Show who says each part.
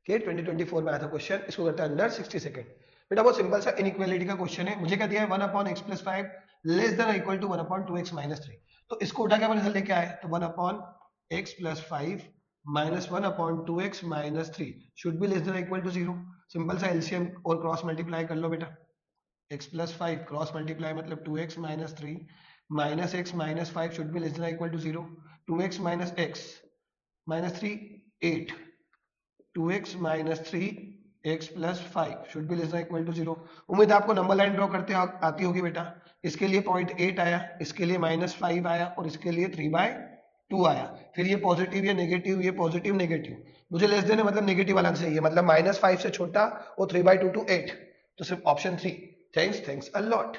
Speaker 1: कि 2024 में आया था क्वेश्चन, इसको करते हैं अंडर 60 सेकंड। बेटा बहुत सिंपल सा इनइक्वालिटी का क्वेश्चन है, मुझे क्या दिया है 1/x+5 less than equal to 1/2x-3। तो इसको उठा के अपन इधर लेके आए तो 1/x+5 minus 1/2x-3 should be less than equal to 0। Simple सा एलसीएम और क्रॉस मल्टीप्लाई कर लो बेटा, x+5 क्रॉस मल्टीप्लाई मतलब 2x-3 minus x minus 5 should be less than equal to 0। 2x minus x minus 3 8, 2x minus 3 x plus 5 should be less than equal to 0। उम्मीद है आपको number line draw करते आती होगी बेटा। इसके लिए 0.8 आया, इसके लिए -5 आया और इसके लिए 3/2 आया। फिर ये पॉजिटिव, ये नेगेटिव, ये पॉजिटिव नेगेटिव, मुझे लेस देन है मतलब नेगेटिव वाला चाहिए, मतलब -5 से छोटा और 3/2 to 8, तो सिर्फ ऑप्शन 3। Thanks a lot.